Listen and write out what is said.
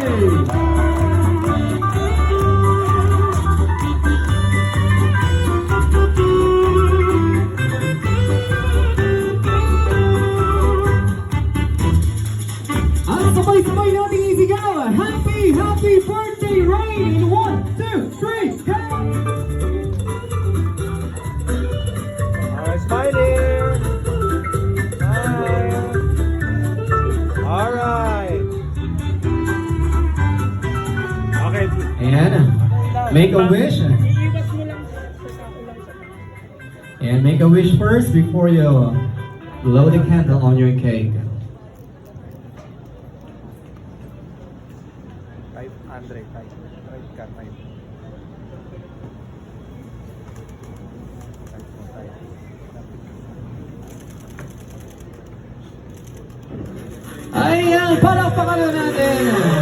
Ang sabay-sabay nating isigaw, Happy, happy birthday, Rain! In 1, 2, 3, go! Smiling! Smile! Alright! Okay. Ayan. Make a wish. Iiwas mo lang sa sako lang sa... And make a wish first before you blow the candle on your cake. Type Andre, type. Type ka, type. Type mo, type. Ayan, palakpakan na natin.